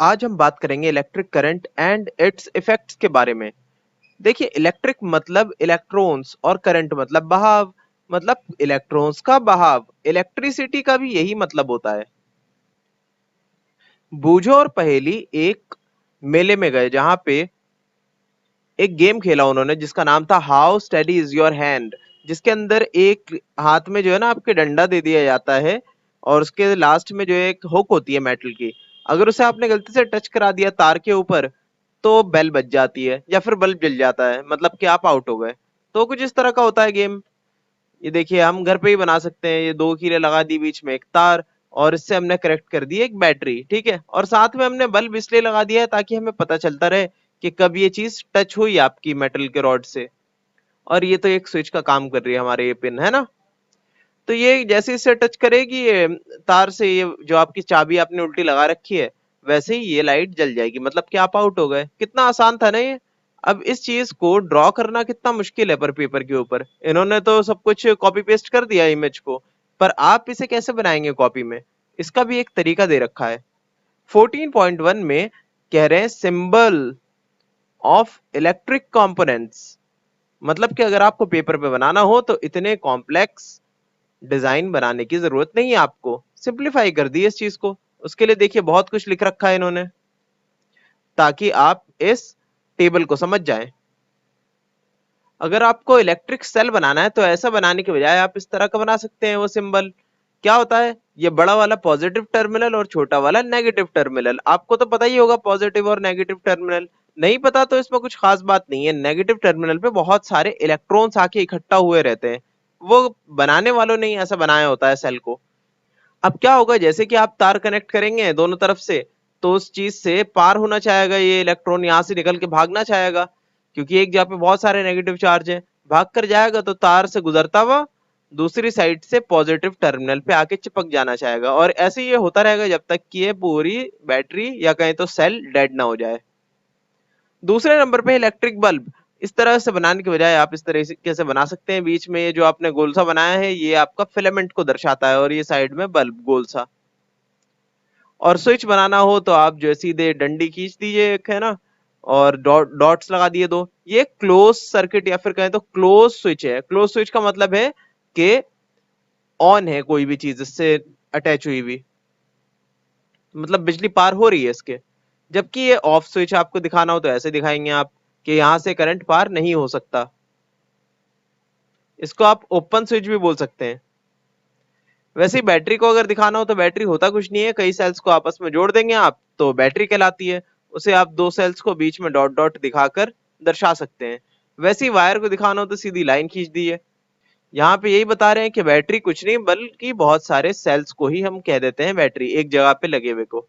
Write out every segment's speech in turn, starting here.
आज हम बात करेंगे electric current and it's effects के बारे में। देखिए, इलेक्ट्रिक मतलब इलेक्ट्रॉन्स और करंट मतलब बहाव, मतलब इलेक्ट्रॉन्स का बहाव। इलेक्ट्रिसिटी का भी यही मतलब होता है। बूझो और पहेली एक मेले में गए जहां पे एक गेम खेला उन्होंने जिसका नाम था how steady is your hand, जिसके अंदर एक हाथ में जो है ना आपके डंडा दे दिया जाता है और उसके लास्ट में जो एक हुक होती है मेटल की। अगर उसे आपने गलती से टच करा दिया तार के ऊपर तो बेल बज जाती है या फिर बल्ब जल जाता है, मतलब कि आप आउट हो गए। तो कुछ इस तरह का होता है गेम। ये देखिए, हम घर पे ही बना सकते हैं। ये दो कीले लगा दी, बीच में एक तार, और इससे हमने कनेक्ट कर दी एक बैटरी, ठीक है। और साथ में हमने बल्ब इसलिए लगा दिया है ताकि हमें पता चलता रहे कि कब ये चीज टच हुई आपकी मेटल के रॉड से। और ये तो एक स्विच का काम कर रही है हमारे, ये पिन है ना। तो ये जैसे इससे टच करेगी ये तार से, ये जो आपकी चाबी आपने उल्टी लगा रखी है, वैसे ही ये लाइट जल जाएगी, मतलब कि आप आउट हो गए। कितना आसान था ना ये। अब इस चीज को ड्रॉ करना कितना मुश्किल है पर पेपर के ऊपर। इन्होंने तो सब कुछ कॉपी पेस्ट कर दिया इमेज को, पर आप इसे कैसे बनाएंगे कॉपी में, इसका भी एक तरीका दे रखा है। 14.1 में कह रहे हैं सिंबल ऑफ इलेक्ट्रिक कंपोनेंट्स, मतलब कि अगर आपको पेपर पे बनाना हो तो इतने कॉम्प्लेक्स डिजाइन बनाने की जरूरत नहीं है, आपको सिंप्लीफाई कर दी इस चीज को। उसके लिए देखिए बहुत कुछ लिख रखा है इन्होंने, ताकि आप इस टेबल को समझ जाएं। अगर आपको इलेक्ट्रिक सेल बनाना है तो ऐसा बनाने के बजाय आप इस तरह का बना सकते हैं। वो सिंबल क्या होता है, ये बड़ा वाला पॉजिटिव टर्मिनल और छोटा वाला नेगेटिव टर्मिनल। आपको तो पता ही होगा पॉजिटिव और नेगेटिव टर्मिनल। नहीं पता तो इसमें कुछ खास बात नहीं है। नेगेटिव टर्मिनल पे बहुत सारे इलेक्ट्रॉन्स आके इकट्ठा हुए रहते हैं। वो बनाने वालों ने ही ऐसा बनाया होता है सेल को। अब क्या होगा, जैसे कि आप तार कनेक्ट करेंगे दोनों तरफ से, तो उस चीज से पार होना चाहेगा ये इलेक्ट्रॉन, यहां से निकल के भागना चाहेगा, क्योंकि एक जगह पे बहुत सारे नेगेटिव चार्ज है। भाग कर जाएगा तो तार से गुजरता हुआ दूसरी साइड से पॉजिटिव टर्मिनल पे आके चिपक जाना चाहेगा। और ऐसे ये होता रहेगा जब तक कि ये पूरी बैटरी या कहें तो सेल डेड ना हो जाए। दूसरे नंबर पे इलेक्ट्रिक बल्ब। इस तरह से बनाने के बजाय आप इस तरीके से बना सकते हैं। बीच में ये जो आपने गोल सा बनाया है ये आपका फिलामेंट को दर्शाता है, और ये साइड में बल्ब गोल सा। और स्विच बनाना हो तो आप जो है सीधे डंडी खींच दीजिए एक, है ना, और डॉट्स लगा दिए दो। ये क्लोज सर्किट या फिर कहें तो क्लोज स्विच है। क्लोज स्विच का मतलब है कि ऑन है कोई भी चीज इससे अटैच हुई हुई, मतलब बिजली पार हो रही है इसके। जबकि ये ऑफ स्विच आपको दिखाना हो तो ऐसे दिखाएंगे आप कि यहां से करंट पार नहीं हो सकता। इसको आप ओपन स्विच भी बोल सकते हैं। वैसे ही बैटरी को अगर दिखाना हो तो बैटरी होता कुछ नहीं है, कई सेल्स को आपस में जोड़ देंगे आप तो बैटरी कहलाती है। उसे आप दो सेल्स को बीच में डॉट डॉट दिखाकर दर्शा सकते हैं। वैसे ही वायर को दिखाना हो तो सीधी लाइन खींच दी है। यहाँ पे यही बता रहे हैं कि बैटरी कुछ नहीं बल्कि बहुत सारे सेल्स को ही हम कह देते हैं बैटरी, एक जगह पे लगे हुए को।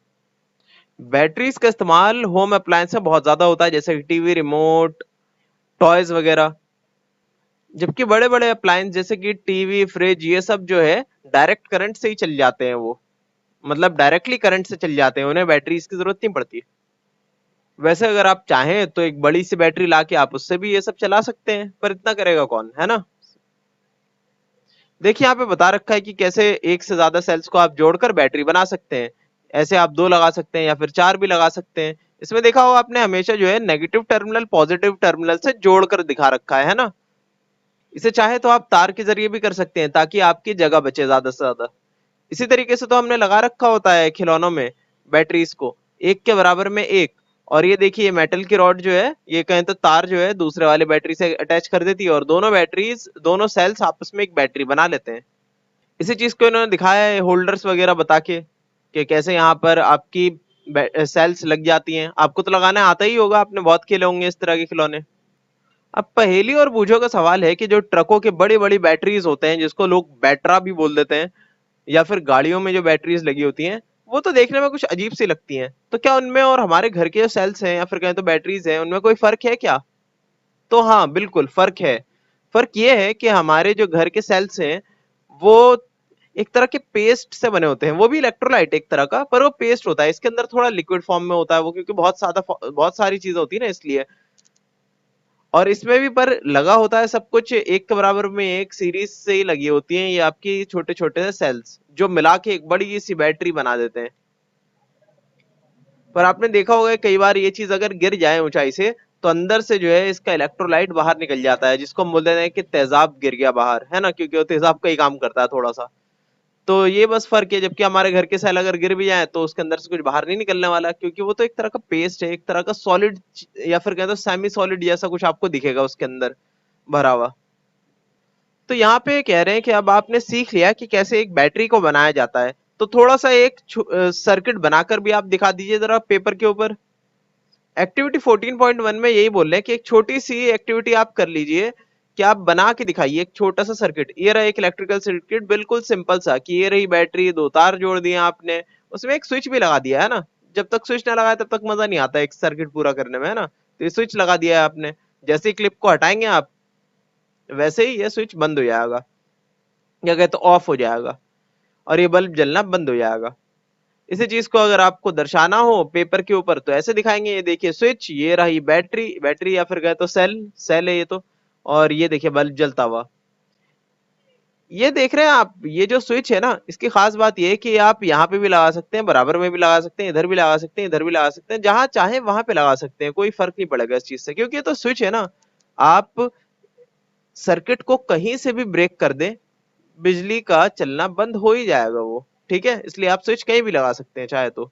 बैटरीज का इस्तेमाल होम अप्लायंस में बहुत ज्यादा होता है, जैसे टीवी, रिमोट, टॉयज वगैरह। जबकि बड़े बड़े अप्लायंस जैसे कि टीवी, फ्रिज, ये सब जो है डायरेक्ट करंट से ही चल जाते हैं। वो मतलब डायरेक्टली करंट से चल जाते हैं, उन्हें बैटरीज की जरूरत नहीं पड़ती। वैसे अगर आप चाहें तो एक बड़ी सी बैटरी लाके आप उससे भी ये सब चला सकते हैं, पर इतना करेगा कौन, है ना। देखिए यहाँ पे बता रखा है कि कैसे एक से ज्यादा सेल्स को आप जोड़कर बैटरी बना सकते हैं। ऐसे आप दो लगा सकते हैं या फिर चार भी लगा सकते हैं। इसमें देखा हो आपने, हमेशा जो है नेगेटिव टर्मिनल पॉजिटिव टर्मिनल से जोड़कर दिखा रखा है ना। इसे चाहे तो आप तार के जरिए भी कर सकते हैं ताकि आपकी जगह बचे ज्यादा से ज्यादा। इसी तरीके से तो हमने लगा रखा होता है खिलौनों में बैटरीज को, एक के बराबर में एक। और ये देखिए मेटल की रॉड जो है, ये कहें तो तार जो है दूसरे वाले बैटरी से अटैच कर देती है, और दोनों बैटरीज, दोनों सेल्स आपस में एक बैटरी बना लेते हैं। इसी चीज को इन्होंने दिखाया है होल्डर्स वगैरह बता के कि कैसे यहाँ पर आपकी सेल्स लग जाती हैं। आपको तो लगाना आता ही होगा, आपने बहुत खेले होंगे इस तरह के खिलौने। अब पहेली और बूझो का सवाल है कि जो ट्रकों के बड़ी बड़ी बैटरीज होते हैं, जिसको लोग बैटरा भी बोल देते हैं, या फिर गाड़ियों में जो बैटरीज लगी होती हैं, वो तो देखने में कुछ अजीब सी लगती हैं। तो क्या उनमें और हमारे घर के जो सेल्स हैं या फिर कहें तो बैटरीज हैं, उनमें कोई फर्क है क्या? तो हाँ, बिल्कुल फर्क है। फर्क ये है कि हमारे जो घर के सेल्स हैं वो एक तरह के पेस्ट से बने होते हैं। वो भी इलेक्ट्रोलाइट एक तरह का, पर वो पेस्ट होता है। इसके अंदर थोड़ा लिक्विड फॉर्म में होता है वो, क्योंकि बहुत सारी चीजें होती है ना, इसलिए। और इसमें भी पर लगा होता है सब कुछ एक के बराबर में एक सीरीज से ही लगी होती हैं ये आपकी छोटे छोटे से सेल्स, जो मिला के एक बड़ी सी बैटरी बना देते हैं। पर आपने देखा होगा कई बार ये चीज अगर गिर जाए ऊंचाई से तो अंदर से जो है इसका इलेक्ट्रोलाइट बाहर निकल जाता है, जिसको हम बोलते हैं कि तेजाब गिर गया बाहर, है ना, क्योंकि वो तेजाब का ही काम करता है थोड़ा सा। तो ये बस फर्क है, जबकि हमारे घर के सेल अगर गिर भी जाए तो उसके अंदर से कुछ बाहर नहीं निकलने वाला, क्योंकि वो तो एक तरह का पेस्ट है, एक तरह का सॉलिड, या फिर कहते हो सेमी सॉलिड जैसा कुछ आपको दिखेगा उसके अंदर भरा हुआ। तो यहाँ पे कह रहे हैं कि अब आपने सीख लिया कि कैसे एक बैटरी को बनाया जाता है, तो थोड़ा सा एक सर्किट बनाकर भी आप दिखा दीजिए जरा पेपर के ऊपर। एक्टिविटी 14.1 में यही बोल रहे हैं कि एक छोटी सी एक्टिविटी आप कर लीजिए कि आप बना के दिखाइए एक छोटा सा सर्किट। ये रहा एक इलेक्ट्रिकल सर्किट, बिल्कुल सिंपल सा, कि ये रही बैटरी, दो तार जोड़ दिए आपने, उसमें एक स्विच भी लगा दिया है ना। जब तक स्विच ना लगाए तब तक मजा नहीं आता एक सर्किट पूरा करने में, है ना। तो ये स्विच लगा दिया है आपने, जैसे ही क्लिप को हटाएंगे आप, वैसे ही ये स्विच बंद हो जाएगा, या कहते तो ऑफ हो जाएगा, और ये बल्ब जलना बंद हो जाएगा। इसी चीज को अगर आपको दर्शाना हो पेपर के ऊपर तो ऐसे दिखाएंगे, ये देखिए स्विच, ये रही बैटरी, बैटरी या फिर कहे तो सेल, सेल है ये तो, और ये देखिए बल्ब जलता हुआ। ये देख रहे हैं आप, ये जो स्विच है ना, इसकी खास बात ये है कि आप यहाँ पे भी लगा सकते हैं, बराबर में भी लगा सकते हैं, इधर भी लगा सकते हैं, इधर भी लगा सकते हैं, जहां चाहे वहां पे लगा सकते हैं, कोई फर्क नहीं पड़ेगा इस चीज से, क्योंकि ये तो स्विच है ना। आप सर्किट को कहीं से भी ब्रेक कर दें, बिजली का चलना बंद हो ही जाएगा वो, ठीक है। इसलिए आप स्विच कहीं भी लगा सकते हैं चाहे तो।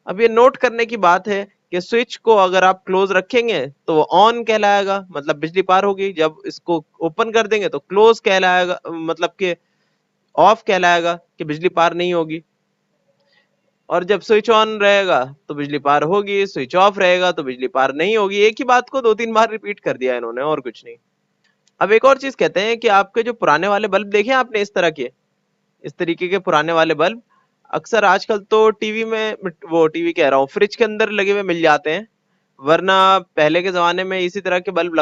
अब ये नोट करने की बात है कि स्विच को अगर आप क्लोज रखेंगे तो वो ऑन कहलाएगा, मतलब बिजली पार होगी। जब इसको ओपन कर देंगे तो क्लोज कहलाएगा, मतलब कि ऑफ कहलाएगा कि बिजली पार नहीं होगी। और जब स्विच ऑन रहेगा तो बिजली पार होगी, स्विच ऑफ रहेगा तो बिजली पार नहीं होगी। एक ही बात को दो तीन बार रिपीट कर दिया इन्होंने, और कुछ नहीं। अब एक और चीज कहते हैं कि आपके जो पुराने वाले बल्ब देखे आपने इस तरह के, इस तरीके के पुराने वाले बल्ब, अक्सर आजकल तो टीवी में, वो टीवी कह रहा हूँ, फ्रिज के अंदर लगे हुए मिल जाते हैं। वरना पहले के जमाने में इसी तरह के बल्ब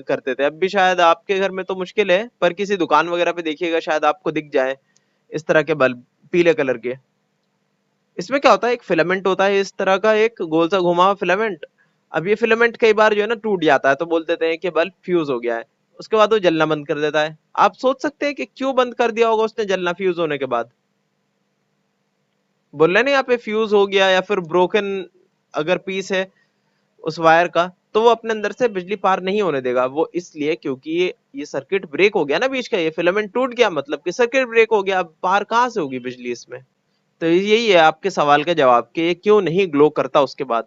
करते थे। अब भी शायद आपके घर में तो मुश्किल है, पर किसी दुकान वगैरह पे देखिएगा शायद आपको दिख जाए इस तरह के बल्ब, पीले कलर के। इसमें क्या होता है, एक फिलामेंट होता है इस तरह का, एक गोल सा घुमा हुआ फिलामेंट। अब ये फिलामेंट कई बार जो है ना टूट जाता है, तो बोल देते हैं कि बल्ब फ्यूज हो गया है। उसके बाद वो जलना बंद कर देता है। आप सोच सकते हैं कि क्यों बंद कर दिया होगा उसने जलना फ्यूज होने के बाद। बोल रहे नहीं यहाँ पे फ्यूज हो गया या फिर ब्रोकन अगर पीस है उस वायर का, तो वो अपने अंदर से बिजली पार नहीं होने देगा। वो इसलिए क्योंकि ये सर्किट ब्रेक हो गया ना बीच का, ये फिलामेंट टूट गया, मतलब कि सर्किट ब्रेक हो गया, अब पार कहाँ से होगी बिजली इसमें। तो यही है आपके सवाल का जवाब कि ये क्यों नहीं ग्लो करता उसके बाद।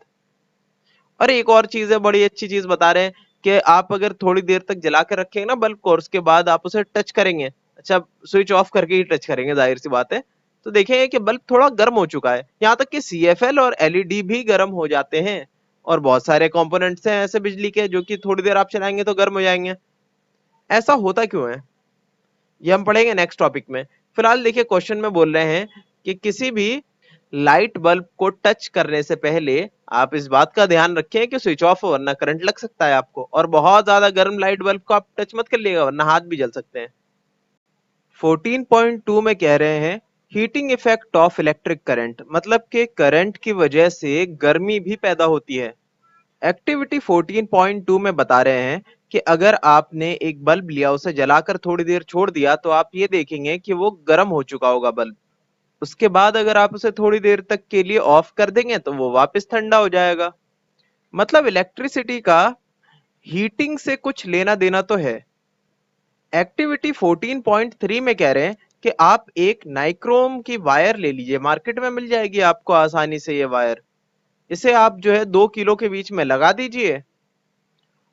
और एक और चीज है, बड़ी अच्छी चीज बता रहे हैं कि आप अगर थोड़ी देर तक जला के रखेंगे ना बल्ब को, और उसके बाद आप उसे टच करेंगे, अच्छा स्विच ऑफ करके ही टच करेंगे जाहिर सी बात है, तो देखेंगे कि बल्ब थोड़ा गर्म हो चुका है। यहाँ तक कि सीएफएल और एलईडी भी गर्म हो जाते हैं, और बहुत सारे कंपोनेंट्स हैं ऐसे बिजली के जो कि थोड़ी देर आप चलाएंगे तो गर्म हो जाएंगे। ऐसा होता क्यों है, ये हम पढ़ेंगे नेक्स्ट टॉपिक में। फिलहाल देखिए क्वेश्चन में बोल रहे हैं कि किसी भी लाइट बल्ब को टच करने से पहले आप इस बात का ध्यान रखें कि स्विच ऑफ हो, वरना करंट लग सकता है आपको, और बहुत ज्यादा गर्म लाइट बल्ब को आप टच मत कर लिएगा वरना हाथ भी जल सकते हैं। 14.2 में कह रहे हैं heating effect of electric current, मतलब कि करंट की वजह से गर्मी भी पैदा होती है। एक्टिविटी 14.2 में बता रहे हैं कि अगर आपने एक बल्ब लिया, उसे जलाकर थोड़ी देर छोड़ दिया, तो आप ये देखेंगे कि वो गर्म हो चुका होगा बल्ब। उसके बाद अगर आप उसे थोड़ी देर तक के लिए ऑफ कर देंगे तो वो वापस ठंडा हो जाएगा। मतलब इलेक्ट्रिसिटी का हीटिंग से कुछ लेना देना तो है। एक्टिविटी 14.3 में कह रहे हैं कि आप एक नाइक्रोम की वायर ले लीजिए, मार्केट में मिल जाएगी आपको आसानी से ये वायर। इसे आप जो है 2 किलो के बीच में लगा दीजिए,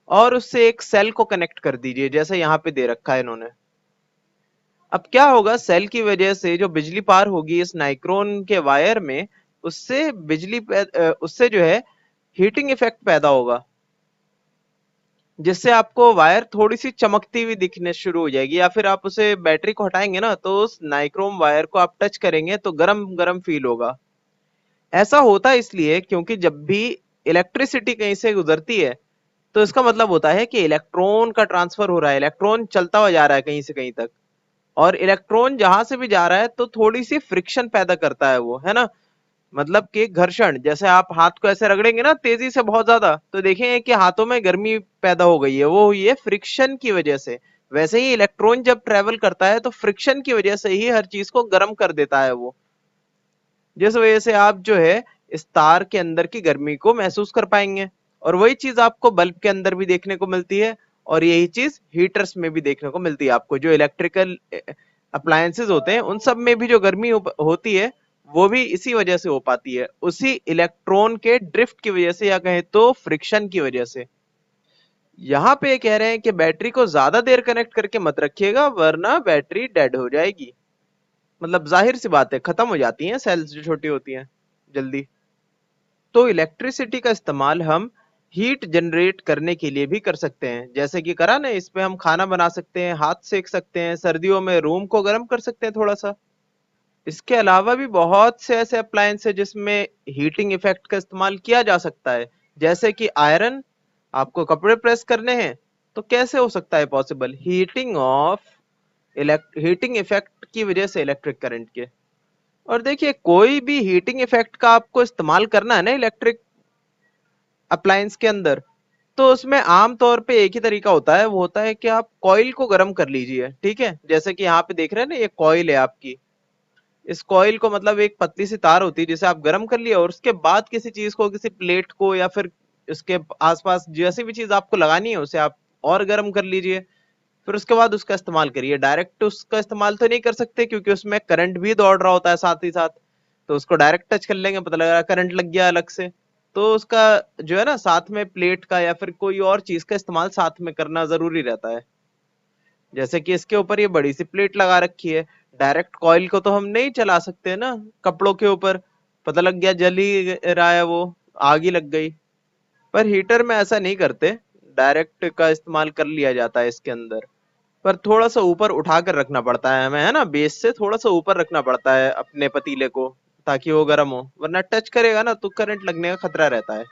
और उससे एक सेल को कनेक्ट कर दीजिए, जैसे यहाँ पे दे रखा है इन्होंने। अब क्या होगा, सेल की वजह से जो बिजली पार होगी इस नाइक्रोन के वायर में, उससे उससे जो है हीटिंग इफेक्ट पैदा होगा, जिससे आपको वायर थोड़ी सी चमकती हुई दिखने शुरू हो जाएगी। या फिर आप उसे बैटरी को हटाएंगे ना, तो उस नाइक्रोम वायर को आप टच करेंगे तो गरम गरम फील होगा। ऐसा होता है इसलिए क्योंकि जब भी इलेक्ट्रिसिटी कहीं से गुजरती है, तो इसका मतलब होता है कि इलेक्ट्रॉन का ट्रांसफर हो रहा है, इलेक्ट्रॉन चलता हुआ जा रहा है कहीं से कहीं तक। और इलेक्ट्रॉन जहां से भी जा रहा है तो थोड़ी सी फ्रिक्शन पैदा करता है वो, है ना। मतलब कि घर्षण, जैसे आप हाथ को ऐसे रगड़ेंगे ना तेजी से बहुत ज्यादा, तो देखेंगे कि हाथों में गर्मी पैदा हो गई है, वो हुई है फ्रिक्शन की वजह से। वैसे ही इलेक्ट्रॉन जब ट्रेवल करता है तो फ्रिक्शन की वजह से ही हर चीज को गर्म कर देता है वो। जिस वजह से आप जो है इस तार के अंदर की गर्मी को महसूस कर पाएंगे। और वही चीज आपको बल्ब के अंदर भी देखने को मिलती है, और यही चीज हीटर्स में भी देखने को मिलती है। आपको जो इलेक्ट्रिकल अप्लायंसेस होते हैं उन सब में भी जो गर्मी होती है वो भी इसी वजह से हो पाती है, उसी इलेक्ट्रॉन के ड्रिफ्ट की वजह से, या कहें तो फ्रिक्शन की वजह से। यहाँ पे कह रहे हैं कि बैटरी को ज्यादा देर कनेक्ट करके मत रखिएगा वरना बैटरी डेड हो जाएगी। मतलब जाहिर सी बात है, खत्म हो जाती हैं सेल्स जो छोटी होती हैं जल्दी। तो इलेक्ट्रिसिटी का इस्तेमाल हम हीट जनरेट करने के लिए भी कर सकते हैं, जैसे कि करा ना, इस पे हम खाना बना सकते हैं, हाथ सेक सकते हैं, सर्दियों में रूम को गर्म कर सकते हैं थोड़ा सा। इसके अलावा भी बहुत से ऐसे अप्लायंस है जिसमें हीटिंग इफेक्ट का इस्तेमाल किया जा सकता है, जैसे कि आयरन। आपको कपड़े प्रेस करने हैं तो कैसे हो सकता है पॉसिबल? हीटिंग इफेक्ट की वजह से, इलेक्ट्रिक करंट के। और देखिए, कोई भी हीटिंग इफेक्ट का आपको इस्तेमाल करना है ना इलेक्ट्रिक अप्लायंस के अंदर, तो उसमें आम तौर पे एक ही तरीका होता है, वो होता है कि आप कॉइल को गर्म कर लीजिए। ठीक है, जैसे कि यहाँ पे देख रहे हैं ना, ये कॉइल है आपकी। इस कॉइल को, मतलब एक पतली सी तार होती है जिसे आप गर्म कर लिया, और उसके बाद किसी चीज को, किसी प्लेट को, या फिर उसके आसपास जैसी भी चीज आपको लगानी है उसे आप और गर्म कर लीजिए। फिर उसके बाद उसका इस्तेमाल करिए। डायरेक्ट उसका इस्तेमाल तो नहीं कर सकते क्योंकि उसमें करंट भी दौड़ रहा होता है साथ ही साथ। तो उसको डायरेक्ट टच कर लेंगे, पता लग रहा है करंट लग गया अलग से। तो उसका जो है ना, साथ में प्लेट का या फिर कोई और चीज का इस्तेमाल साथ में करना जरूरी रहता है। जैसे कि इसके ऊपर ये बड़ी सी प्लेट लगा रखी है, डायरेक्ट कॉइल को तो हम नहीं चला सकते ना कपड़ों के ऊपर, पता लग गया जल ही रहा है वो, आग ही लग गई। पर हीटर में ऐसा नहीं करते, डायरेक्ट का इस्तेमाल कर लिया जाता है इसके अंदर। पर थोड़ा सा ऊपर उठा कर रखना पड़ता है हमें, है ना, बेस से थोड़ा सा ऊपर रखना पड़ता है अपने पतीले को, ताकि वो गर्म हो, वरना टच करेगा ना तो करंट लगने का खतरा रहता है।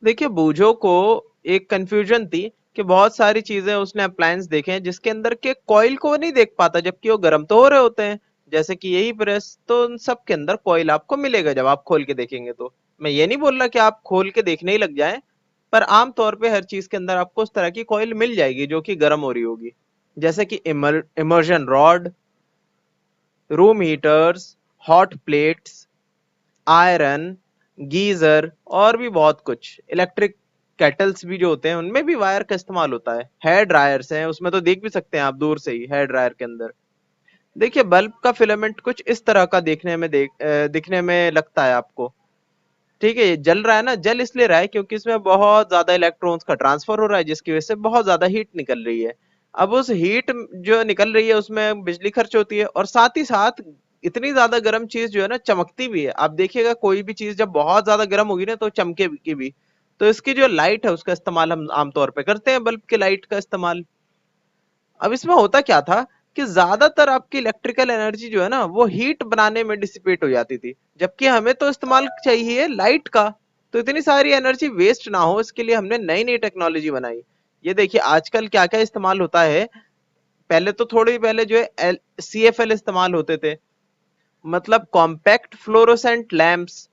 देखिए, बूझो को एक कंफ्यूजन थी कि बहुत सारी चीजें उसने अप्लायंस देखे हैं जिसके अंदर के कॉइल को नहीं देख पाता, जबकि वो गर्म तो हो रहे होते हैं। जैसे कि यही प्रेस, तो उन सब के अंदर कॉइल आपको मिलेगा जब आप खोल के देखेंगे तो। मैं ये नहीं बोल रहा कि आप खोल के देखने ही लग जाएं, पर आम तौर पे हर चीज के अंदर आपको उस तरह की कॉइल मिल जाएगी जो कि गर्म हो रही होगी। जैसे कि immersion rod, room heaters, hot plates, iron, geyser, और भी बहुत कुछ। इलेक्ट्रिक केटल्स भी जो होते हैं उनमें भी वायर का इस्तेमाल होता है। हेयर ड्रायर्स हैं, उसमें तो देख भी सकते हैं आप दूर से ही, हेयर ड्रायर के अंदर। देखिए, बल्ब का फिलामेंट कुछ इस तरह का दिखने में लगता है आपको। ठीक है, ये जल रहा है ना, जल इसलिए रहा है क्योंकि इसमें बहुत ज्यादा इलेक्ट्रॉन्स का ट्रांसफर हो रहा है, जिसकी वजह से बहुत ज्यादा हीट निकल रही है। अब उस हीट जो निकल रही है उसमें बिजली खर्च होती है, और साथ ही साथ इतनी ज्यादा गर्म चीज जो है ना, चमकती भी है। आप देखिएगा, कोई भी चीज जब बहुत ज्यादा गर्म होगी ना तो चमकेगी भी। तो इसकी जो लाइट है उसका इस्तेमाल हम आमतौर पे करते हैं, बल्ब के लाइट का इस्तेमाल। अब इसमें होता क्या था कि ज्यादातर आपकी इलेक्ट्रिकल एनर्जी जो है ना, वो हीट बनाने में डिसिपेट हो जाती थी, जबकि हमें तो इस्तेमाल चाहिए लाइट का। तो इतनी सारी एनर्जी वेस्ट ना हो, इसके लिए हमने नई नई टेक्नोलॉजी बनाई। ये देखिए, आजकल क्या क्या इस्तेमाल होता है। पहले तो थोड़ी पहले जो है CFL इस्तेमाल होते थे, मतलब कॉम्पैक्ट फ्लोरोसेंट लैंप्स,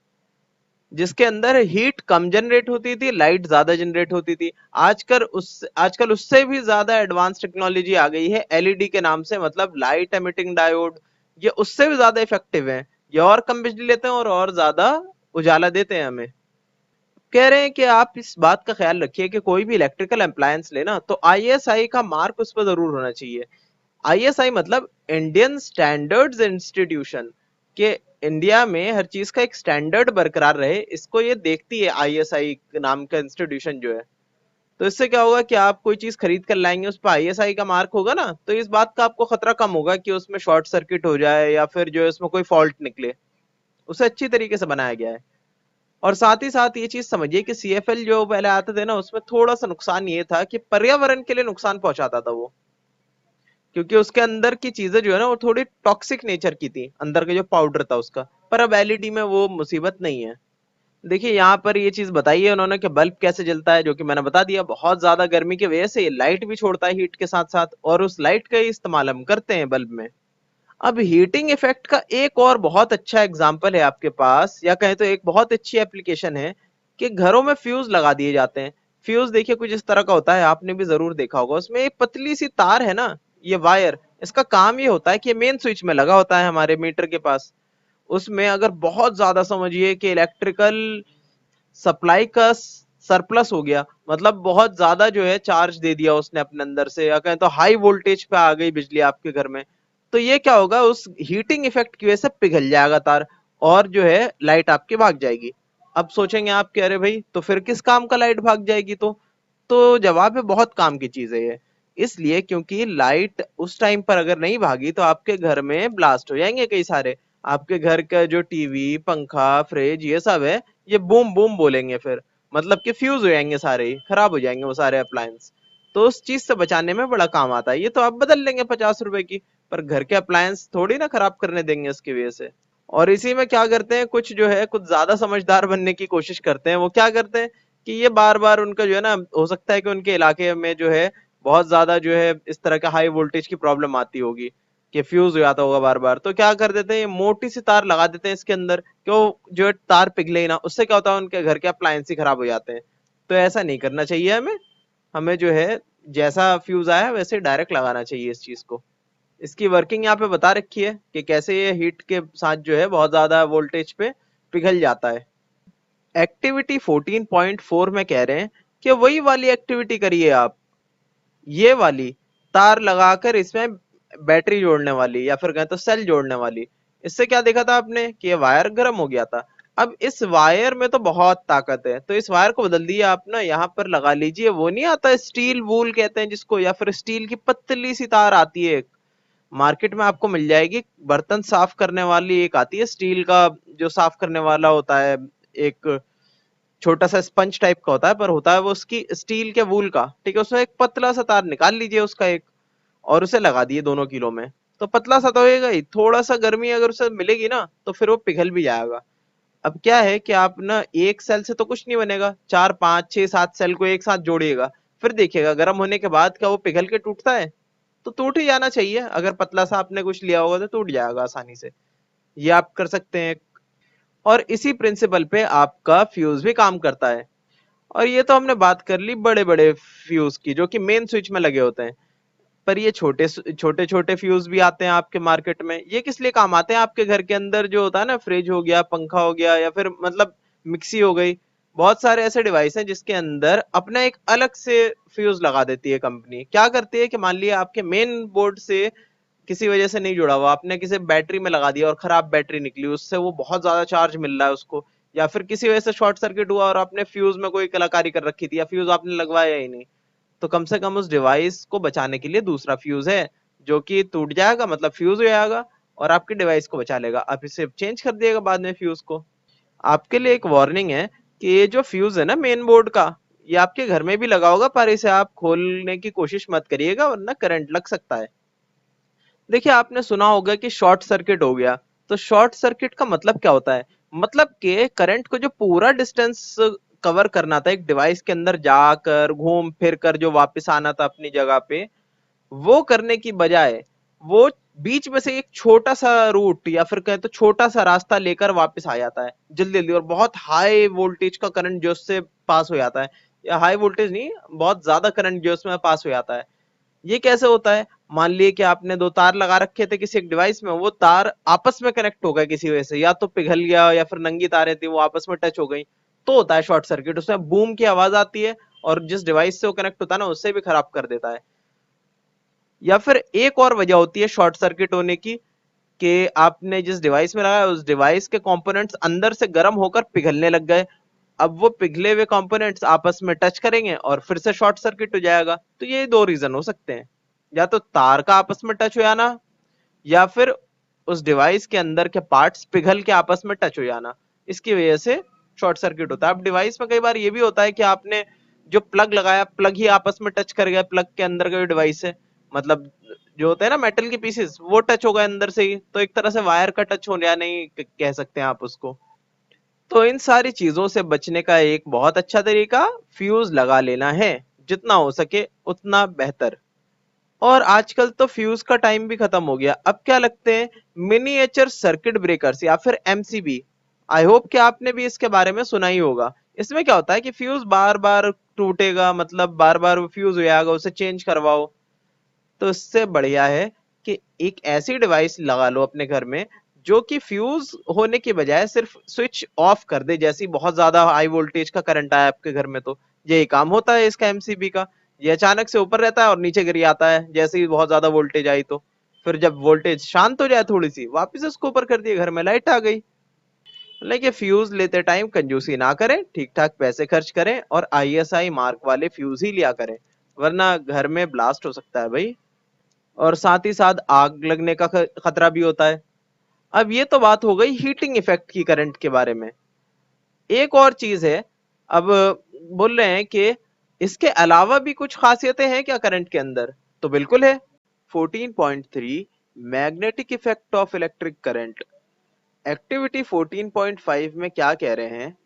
जिसके अंदर हीट कम जनरेट होती थी, लाइट ज्यादा जनरेट होती थी। आजकल उससे भी ज्यादा एडवांस टेक्नोलॉजी आ गई है LED के नाम से, मतलब लाइट एमिटिंग डायोड। ये उससे भी ज्यादा इफेक्टिव है, ये और कम बिजली लेते हैं और ज्यादा उजाला देते हैं हमें। कह रहे हैं कि आप इस बात का ख्याल रखिए कि कोई भी इलेक्ट्रिकल अप्लायंस लेना तो ISI का मार्क उस पर जरूर होना चाहिए। ISI मतलब इंडियन स्टैंडर्ड्स इंस्टीट्यूशन, के इंडिया में हर चीज का एक स्टैंडर्ड बरकरार रहे, इसको ये देखती है ISI नाम का इंस्टीट्यूशन जो है। तो इससे क्या होगा कि आप कोई चीज खरीद कर लाएंगे, उस पर ISI का मार्क होगा ना, तो इस बात का आपको खतरा कम होगा कि उसमें शॉर्ट सर्किट हो जाए या फिर जो है उसमें कोई फॉल्ट निकले। उसे अच्छी तरीके से बनाया गया है। और साथ ही साथ ये चीज समझिए कि CFL जो पहले आते थे ना, उसमें थोड़ा सा नुकसान ये था कि पर्यावरण के लिए नुकसान पहुंचाता था वो, क्योंकि उसके अंदर की चीजें जो है ना वो थोड़ी टॉक्सिक नेचर की थी, अंदर का जो पाउडर था उसका। पर अब LED में वो मुसीबत नहीं है। देखिए, यहाँ पर ये चीज बताई है उन्होंने कि बल्ब कैसे जलता है, जो कि मैंने बता दिया, बहुत ज्यादा गर्मी की वजह से लाइट भी छोड़ता है हीट के साथ साथ, और उस लाइट का ही इस्तेमाल हम करते हैं बल्ब में। अब हीटिंग इफेक्ट का एक और बहुत अच्छा एग्जाम्पल है आपके पास, या कहें तो एक बहुत अच्छी एप्लीकेशन है, कि घरों में फ्यूज लगा दिए जाते हैं। फ्यूज देखिए कुछ इस तरह का होता है, आपने भी जरूर देखा होगा, उसमें एक पतली सी तार है ना, ये वायर, इसका काम ये होता है कि मेन स्विच में लगा होता है हमारे मीटर के पास। उसमें अगर बहुत ज्यादा समझिए कि इलेक्ट्रिकल सप्लाई का सरप्लस हो गया, मतलब बहुत ज्यादा जो है चार्ज दे दिया उसने अपने अंदर से, या कहें तो हाई वोल्टेज पे आ गई बिजली आपके घर में, तो ये क्या होगा, उस हीटिंग इफेक्ट की वजह से पिघल जाएगा तार, और जो है लाइट आपकी भाग जाएगी। अब सोचेंगे आप कि अरे भाई तो फिर किस काम का लाइट भाग जाएगी, तो जवाब है बहुत काम की चीज है ये। इसलिए क्योंकि लाइट उस टाइम पर अगर नहीं भागी तो आपके घर में ब्लास्ट हो जाएंगे कई सारे। आपके घर का जो टीवी पंखा फ्रिज ये सब है, ये बूम बूम बोलेंगे फिर, मतलब कि फ्यूज हो जाएंगे सारे ही, खराब हो जाएंगे वो सारे अप्लायंस। तो उस चीज से बचाने में बड़ा काम आता है। ये तो आप बदल लेंगे 50 रुपए की, पर घर के अप्लायंस थोड़ी ना खराब करने देंगे इसकी वजह से। और इसी में क्या करते हैं कुछ जो है, कुछ ज्यादा समझदार बनने की कोशिश करते हैं। वो क्या करते हैं कि ये बार बार उनका जो है ना, हो सकता है कि उनके इलाके में जो है बहुत ज्यादा जो है इस तरह का हाई वोल्टेज की प्रॉब्लम आती होगी, कि फ्यूज हो जाता होगा बार बार, तो क्या कर देते हैं, ये मोटी सी तार लगा देते हैं इसके अंदर, कि वो जो है तार पिघले ही ना। उससे क्या होता है, उनके घर के अप्लायंस ही खराब हो जाते हैं। तो ऐसा नहीं करना चाहिए हमें। हमें जो है जैसा फ्यूज आया वैसे डायरेक्ट लगाना चाहिए इस चीज को। इसकी वर्किंग यहाँ पे बता रखी है कि कैसे ये हीट के साथ जो है बहुत ज्यादा वोल्टेज पे पिघल जाता है। एक्टिविटी 14.4 में कह रहे हैं कि वही वाली एक्टिविटी करिए आप, ये वाली तार लगाकर इसमें बैटरी जोड़ने वाली, या फिर कहें तो सेल जोड़ने वाली। इससे क्या देखा था आपने कि ये वायर गर्म हो गया था। अब इस वायर में तो बहुत ताकत है, तो इस वायर को बदल दिए आप ना, यहाँ पर लगा लीजिए, वो नहीं आता स्टील वूल कहते हैं जिसको, या फिर स्टील की पतली सी तार आती है, मार्केट में आपको मिल जाएगी। बर्तन साफ करने वाली एक आती है स्टील का, जो साफ करने वाला होता है, एक छोटा सा स्पंज टाइप का होता है, पर होता है वो उसकी स्टील के वूल का, ठीक है। उसमें एक पतला सा तार निकाल लीजिए उसका एक, और उसे लगा दिए दोनों किलो में, तो पतला सा तो होएगा ही, थोड़ा सा गर्मी अगर उसे मिलेगी ना तो फिर वो पिघल भी जाएगा। अब क्या है कि आप ना एक सेल से तो कुछ नहीं बनेगा, 4 5 6 7 सेल को एक साथ जोड़िएगा, फिर देखिएगा गर्म होने के बाद क्या वो पिघल के टूटता है? तो टूट ही जाना चाहिए। अगर पतला सा आपने कुछ लिया होगा तो टूट जाएगा आसानी से। ये आप कर सकते हैं। और इसी प्रिंसिपल पे आपका फ्यूज भी काम करता है। और ये तो हमने बात कर ली बड़े बड़े फ्यूज की, जो कि मेन स्विच में लगे होते हैं। पर ये छोटे छोटे छोटे फ्यूज भी आते हैं आपके मार्केट में। ये किस लिए काम आते हैं? आपके घर के अंदर जो होता है ना, फ्रिज हो गया, पंखा हो गया, या फिर मतलब मिक्सी हो गई, बहुत सारे ऐसे डिवाइस हैं जिसके अंदर अपना एक अलग से फ्यूज लगा देती है कंपनी। क्या करती है कि मान लिया आपके मेन बोर्ड से किसी वजह से नहीं जुड़ा हुआ, आपने किसी बैटरी में लगा दिया और खराब बैटरी निकली, उससे वो बहुत ज्यादा चार्ज मिल रहा है उसको, या फिर किसी वजह से शॉर्ट सर्किट हुआ और आपने फ्यूज में कोई कलाकारी कर रखी थी, या फ्यूज आपने लगवाया ही नहीं, तो कम से कम उस डिवाइस को बचाने के लिए दूसरा फ्यूज है, जो कि टूट जाएगा, मतलब फ्यूज हो जाएगा, और आपके डिवाइस को बचा लेगा। आप इसे चेंज कर दिएगा बाद में फ्यूज को। आपके लिए एक वार्निंग है कि ये जो फ्यूज है ना मेन बोर्ड का, ये आपके घर में भी लगा होगा, पर इसे आप खोलने की कोशिश मत करिएगा वरना करंट लग सकता है। देखिए आपने सुना होगा कि शॉर्ट सर्किट हो गया, तो शॉर्ट सर्किट का मतलब क्या होता है? मतलब कि करंट को जो पूरा डिस्टेंस कवर करना था एक डिवाइस के अंदर जाकर घूम फिर कर जो वापस आना था अपनी जगह पे, वो करने की बजाय वो बीच में से एक छोटा सा रूट, या फिर कहें तो छोटा सा रास्ता लेकर वापस आ जाता है जल्दी जल्दी, और बहुत हाई वोल्टेज का करंट जो उससे पास हो जाता है, या हाई वोल्टेज नहीं, बहुत ज्यादा करंट जो उसमें पास हो जाता है। ये कैसे होता है? मान लिए कि आपने दो तार लगा रखे थे किसी एक डिवाइस में, वो तार आपस में कनेक्ट हो गए किसी वजह से, या तो पिघल गया, या फिर नंगी तारें थी वो आपस में टच हो गई, तो होता है शॉर्ट सर्किट। उसमें बूम की आवाज आती है, और जिस डिवाइस से वो कनेक्ट होता है ना उससे भी खराब कर देता है। या फिर एक और वजह होती है शॉर्ट सर्किट होने की, कि आपने जिस डिवाइस में लगाया उस डिवाइस के कंपोनेंट्स अंदर से गर्म होकर पिघलने लग गए। अब वो पिघले हुए कंपोनेंट्स आपस में टच करेंगे और फिर से शॉर्ट सर्किट हो जाएगा। तो ये दो रीजन हो सकते हैं, या तो तार का आपस में टच हो जाना, या फिर उस डिवाइस के अंदर के पार्ट्स पिघल के आपस में टच हो जाना, इसकी वजह से शॉर्ट सर्किट होता है। अब डिवाइस में कई बार ये भी होता है कि आपने जो प्लग लगाया, प्लग ही आपस में टच कर गया, प्लग के अंदर का जो डिवाइस है, मतलब जो होते हैं ना मेटल के पीसेस, वो टच हो गए अंदर से ही, तो एक तरह से वायर का टच हो गया, नहीं कह सकते हैं आप उसको। तो इन सारी चीजों से बचने का एक बहुत अच्छा तरीका फ्यूज लगा लेना है, जितना हो सके उतना बेहतर। और आजकल तो फ्यूज का टाइम भी खत्म हो गया। अब क्या लगते हैं मिनिएचर सर्किट ब्रेकर्स, या फिर एमसीबी। आई होप कि आपने भी इसके बारे में सुना ही होगा। इसमें क्या होता है कि फ्यूज बार बार टूटेगा, मतलब बार बार फ्यूज हो जाएगा, उसे चेंज करवाओ। तो इससे बढ़िया है कि एक ऐसी डिवाइस लगा लो अपने घर में जो कि फ्यूज होने के बजाय सिर्फ स्विच ऑफ कर दे, जैसे ही बहुत ज्यादा हाई वोल्टेज का करंट आया आपके घर में, तो यही काम होता है इसका एमसीबी का। ये अचानक से ऊपर रहता है और नीचे गिर आता है जैसे ही बहुत ज्यादा वोल्टेज आई, तो फिर जब वोल्टेज शांत हो जाए थोड़ी सी, वापस उसको ऊपर कर दिए, घर में लाइट आ गई। लेकिन फ्यूज लेते टाइम कंजूसी ना करें, ठीक ठाक पैसे खर्च करें और आईएसआई मार्क वाले फ्यूज ही लिया करें, वरना घर में ब्लास्ट हो सकता है भाई। और साथ ही साथ आग लगने का खतरा भी होता है। अब ये तो बात हो गई हीटिंग इफेक्ट की करंट के बारे में। एक और चीज है, अब बोल रहे हैं कि इसके अलावा भी कुछ खासियतें हैं क्या करंट के अंदर, तो बिल्कुल है। 14.3 magnetic effect of electric current. Activity 14.5 में क्या कह रहे हैं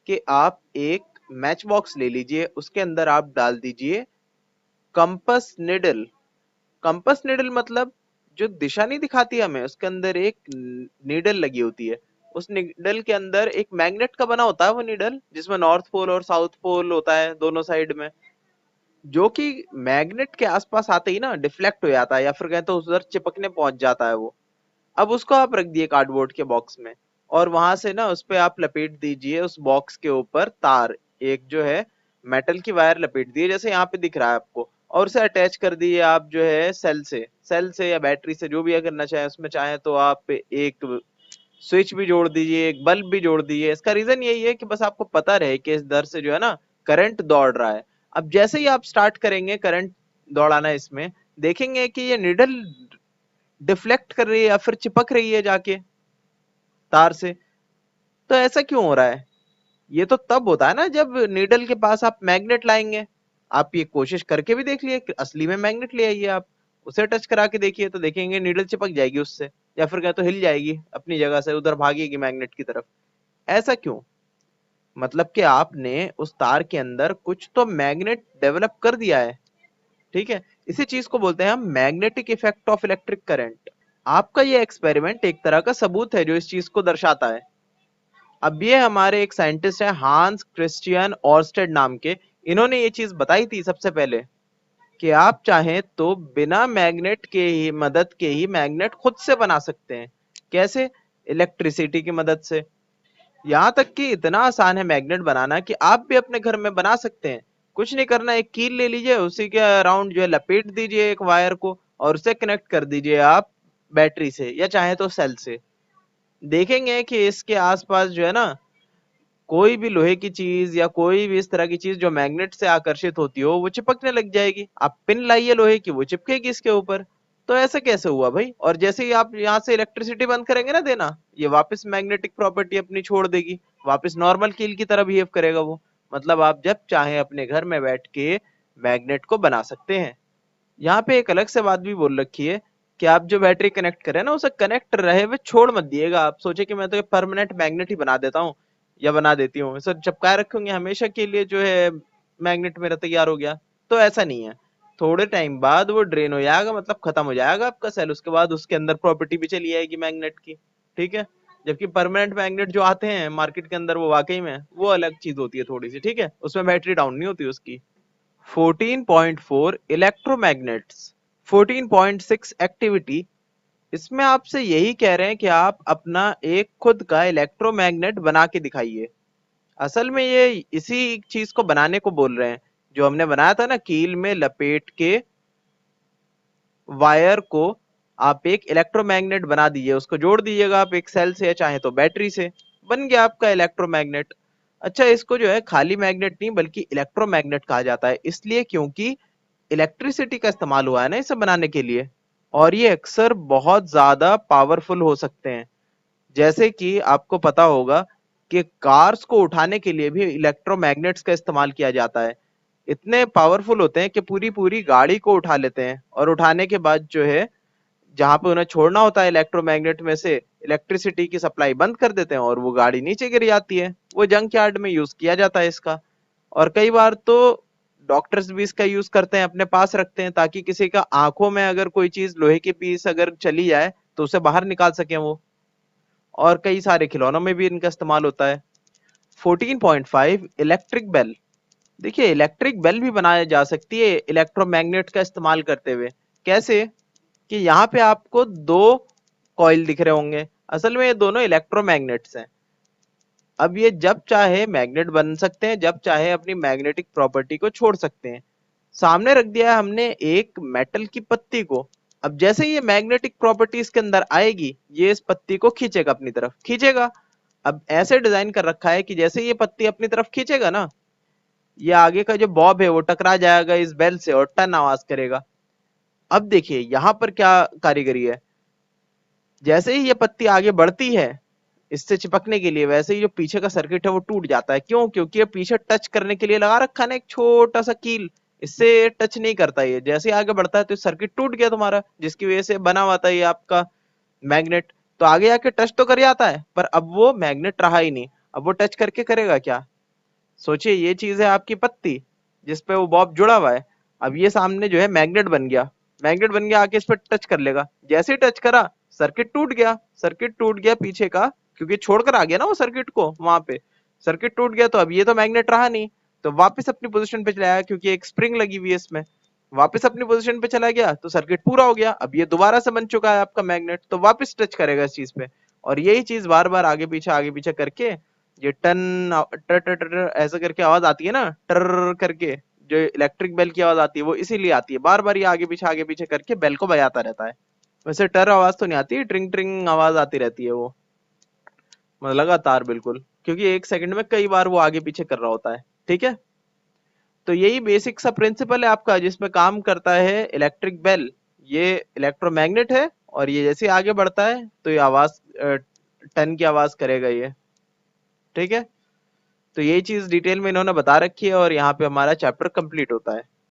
कि आप एक मैच बॉक्स ले लीजिए, उसके अंदर आप डाल दीजिए कंपस निडल। कंपस निडल मतलब जो दिशा नहीं दिखाती हमें, उसके अंदर एक नीडल लगी होती है। उस नीडल के अंदर एक मैग्नेट का बना होता है वो नीडल, जिसमें नॉर्थ पोल और साउथ पोल होता है दोनों साइड में, जो कि मैग्नेट के आसपास आते ही ना डिफ्लेक्ट हो जाता है, या फिर कहें तो उधर चिपकने पहुंच जाता है वो। अब उसको आप रख दिए कार्डबोर्ड के बॉक्स में, और वहां से ना उस पे आप लपेट दीजिए उस बॉक्स के ऊपर तार, एक जो है मेटल की वायर लपेट दिए जैसे यहाँ पे दिख रहा है आपको, और उसे अटैच कर दिए आप जो है सेल से या बैटरी से, जो भी अगर करना चाहे उसमें, चाहे तो आप एक स्विच भी जोड़ दीजिए, एक बल्ब भी जोड़ दीजिए। इसका रीजन यही है कि बस आपको पता रहे कि इस दर से जो है ना करंट दौड़ रहा है। अब जैसे ही आप स्टार्ट करेंगे करंट दौड़ाना इसमें, देखेंगे कि ये निडल डिफ्लेक्ट कर रही है या फिर चिपक रही है जाके तार से। तो ऐसा क्यों हो रहा है? ये तो तब होता है ना जब नीडल के पास आप मैग्नेट लाएंगे। आप ये कोशिश करके भी देख लिए कि असली में मैग्नेट ले आइए, आप उसे टच करा के देखिए, तो देखेंगे नीडल चिपक जाएगी उससे, या फिर क्या तो हिल जाएगी अपनी जगह से, उधर भागेगी मैग्नेट की तरफ। ऐसा क्यों? मतलब कि आपने उस तार के अंदर कुछ तो मैग्नेट डेवलप कर दिया है। ठीक है, इसी चीज को बोलते हैं हम magnetic effect of electric current. आपका ये एक्सपेरिमेंट एक तरह का सबूत है जो इस चीज को दर्शाता है। अब ये हमारे एक साइंटिस्ट है हांस क्रिश्चियन ऑर्स्टेड नाम के, इन्होंने ये चीज बताई थी सबसे पहले कि आप चाहें तो बिना मैग्नेट के ही मदद के ही मैग्नेट खुद से बना सकते हैं। कैसे? इलेक्ट्रिसिटी की मदद से। यहाँ तक कि इतना आसान है मैग्नेट बनाना कि आप भी अपने घर में बना सकते हैं। कुछ नहीं करना, एक कील ले लीजिए, उसी के अराउंड जो है लपेट दीजिए एक वायर को, और उसे कनेक्ट कर दीजिए आप बैटरी से या चाहे तो सेल से। देखेंगे कि इसके आसपास जो है ना कोई भी लोहे की चीज या कोई भी इस तरह की चीज जो मैग्नेट से आकर्षित होती हो, वो चिपकने लग जाएगी। आप पिन लाइए लोहे की, वो चिपकेगी इसके ऊपर। तो ऐसा कैसे हुआ भाई? और जैसे ही आप यहाँ से इलेक्ट्रिसिटी बंद करेंगे ना देना, ये वापस मैग्नेटिक प्रॉपर्टी अपनी छोड़ देगी, वापस नॉर्मल कील की तरह बिहेव करेगा वो। मतलब आप जब चाहे अपने घर में बैठ के मैग्नेट को बना सकते हैं। यहाँ पे एक अलग से बात भी बोल रखी है कि आप जो बैटरी कनेक्ट करें ना, उसे कनेक्ट रहे हुए छोड़ मत दिएगा। आप सोचे कि मैं तो परमानेंट मैग्नेट ही बना देता हूँ या बना देती हूँ, इसे चिपकाए रखूंगी हमेशा के लिए, जो है मैग्नेट मेरा तैयार हो गया। तो ऐसा नहीं है, थोड़े टाइम बाद वो ड्रेन हो जाएगा, मतलब खत्म हो जाएगा आपका सेल, उसके बाद उसके अंदर प्रॉपर्टी भी चली जाएगी मैग्नेट की। ठीक है, जबकि परमानेंट मैग्नेट जो आते हैं मार्केट के अंदर, वो वाकई में वो अलग चीज होती है थोड़ी सी। ठीक है, उसमें बैटरी डाउन नहीं होती उसकी। 14.4 इलेक्ट्रोमैग्नेट्स। 14.6 एक्टिविटी, इसमें आपसे यही कह रहे हैं कि आप अपना एक खुद का इलेक्ट्रोमैग्नेट बना के दिखाइए। असल में ये इसी चीज को बनाने को बोल रहे हैं जो हमने बनाया था ना, कील में लपेट के वायर को आप एक इलेक्ट्रोमैग्नेट बना दीजिए, उसको जोड़ दीजिएगा आप एक सेल से या चाहे तो बैटरी से, बन गया आपका इलेक्ट्रोमैग्नेट। अच्छा, इसको जो है खाली मैग्नेट नहीं बल्कि इलेक्ट्रोमैग्नेट कहा जाता है, इसलिए क्योंकि इलेक्ट्रिसिटी का इस्तेमाल हुआ है ना इसे बनाने के लिए। और ये अक्सर बहुत ज्यादा पावरफुल हो सकते हैं। जैसे कि आपको पता होगा कि कार्स को उठाने के लिए भी इलेक्ट्रोमैग्नेट्स का इस्तेमाल किया जाता है। इतने पावरफुल होते हैं कि पूरी पूरी गाड़ी को उठा लेते हैं, और उठाने के बाद जो है जहां पे उन्हें छोड़ना होता है इलेक्ट्रोमैग्नेट में से इलेक्ट्रिसिटी की सप्लाई बंद कर देते हैं, और वो गाड़ी नीचे गिर जाती है। वो जंक यार्ड में यूज किया जाता है इसका। और कई बार तो डॉक्टर्स भी इसका यूज करते हैं, अपने पास रखते हैं, ताकि किसी का आंखों में अगर कोई चीज लोहे की पीस अगर चली जाए तो उसे बाहर निकाल सके वो। और कई सारे खिलौनों में भी इनका इस्तेमाल होता है। 14.5 इलेक्ट्रिक बेल। देखिए, इलेक्ट्रिक बेल भी बनाया जा सकती है इलेक्ट्रोमैग्नेट का इस्तेमाल करते हुए। कैसे? कि यहाँ पे आपको दो कॉइल दिख रहे होंगे। असल में ये दोनों इलेक्ट्रोमैग्नेट्स हैं। अब ये जब चाहे मैग्नेट बन सकते हैं, जब चाहे अपनी मैग्नेटिक प्रॉपर्टी को छोड़ सकते हैं। सामने रख दिया है हमने एक मेटल की पत्ती को। अब जैसे ये मैग्नेटिक प्रॉपर्टी इसके अंदर आएगी, ये इस पत्ती को खींचेगा, अपनी तरफ खींचेगा। अब ऐसे डिजाइन कर रखा है कि जैसे ये पत्ती अपनी तरफ खींचेगा ना, ये आगे का जो बॉब है वो टकरा जाएगा इस बेल से और टन आवाज करेगा। अब देखिए यहाँ पर क्या कारीगरी है। जैसे ही ये पत्ती आगे बढ़ती है इससे चिपकने के लिए, वैसे ही जो पीछे का सर्किट है वो टूट जाता है। क्यों? क्योंकि ये पीछे टच करने के लिए लगा रखा है ना एक छोटा सा कील, इससे टच नहीं करता। ये जैसे ही आगे बढ़ता है तो सर्किट टूट गया तुम्हारा, जिसकी वजह से बना हुआ था ये आपका मैग्नेट। तो आगे आके टच तो कर जाता है, पर अब वो मैग्नेट रहा ही नहीं। अब वो टच करके करेगा क्या? सोचिए, ये चीज है आपकी पत्ती जिसपे वो बॉब जुड़ा हुआ है। अब ये सामने जो है मैग्नेट बन गया, मैग्नेट बन गया, आके इस पर टच कर लेगा। जैसे ही टच करा सर्किट टूट गया, सर्किट टूट गया पीछे का, क्योंकि छोड़कर आ गया ना वो सर्किट को वहां पे। सर्किट टूट गया तो अब ये तो मैग्नेट रहा नहीं, तो वापस अपनी पोजीशन पे चला आया, क्योंकि एक स्प्रिंग लगी हुई है इसमें। वापस अपनी पोजीशन पे चला गया तो सर्किट पूरा हो गया। अब ये दोबारा से बन चुका है आपका मैग्नेट, तो वापस टच करेगा इस चीज पे। और यही चीज बार बार आगे पीछे करके ये टन टर टर टर टर ऐसा करके आवाज आती है ना, टर करके जो इलेक्ट्रिक बेल की आवाज आती है वो इसीलिए आती है। बार बार ये आगे पीछे करके बेल को बजाता रहता है। वैसे टर आवाज तो नहीं आती, ट्रिंग ट्रिंग आवाज आती रहती है वो, मतलब लगातार बिल्कुल, क्योंकि एक सेकंड में कई बार वो आगे पीछे कर रहा होता है। ठीक है, तो यही बेसिक सा प्रिंसिपल है आपका जिसमें काम करता है इलेक्ट्रिक बेल। ये इलेक्ट्रोमैग्नेट है और ये जैसे आगे बढ़ता है तो ये आवाज टन की आवाज करेगा ये। ठीक है, तो यही चीज डिटेल में इन्होंने बता रखी है और यहाँ पे हमारा चैप्टर कंप्लीट होता है।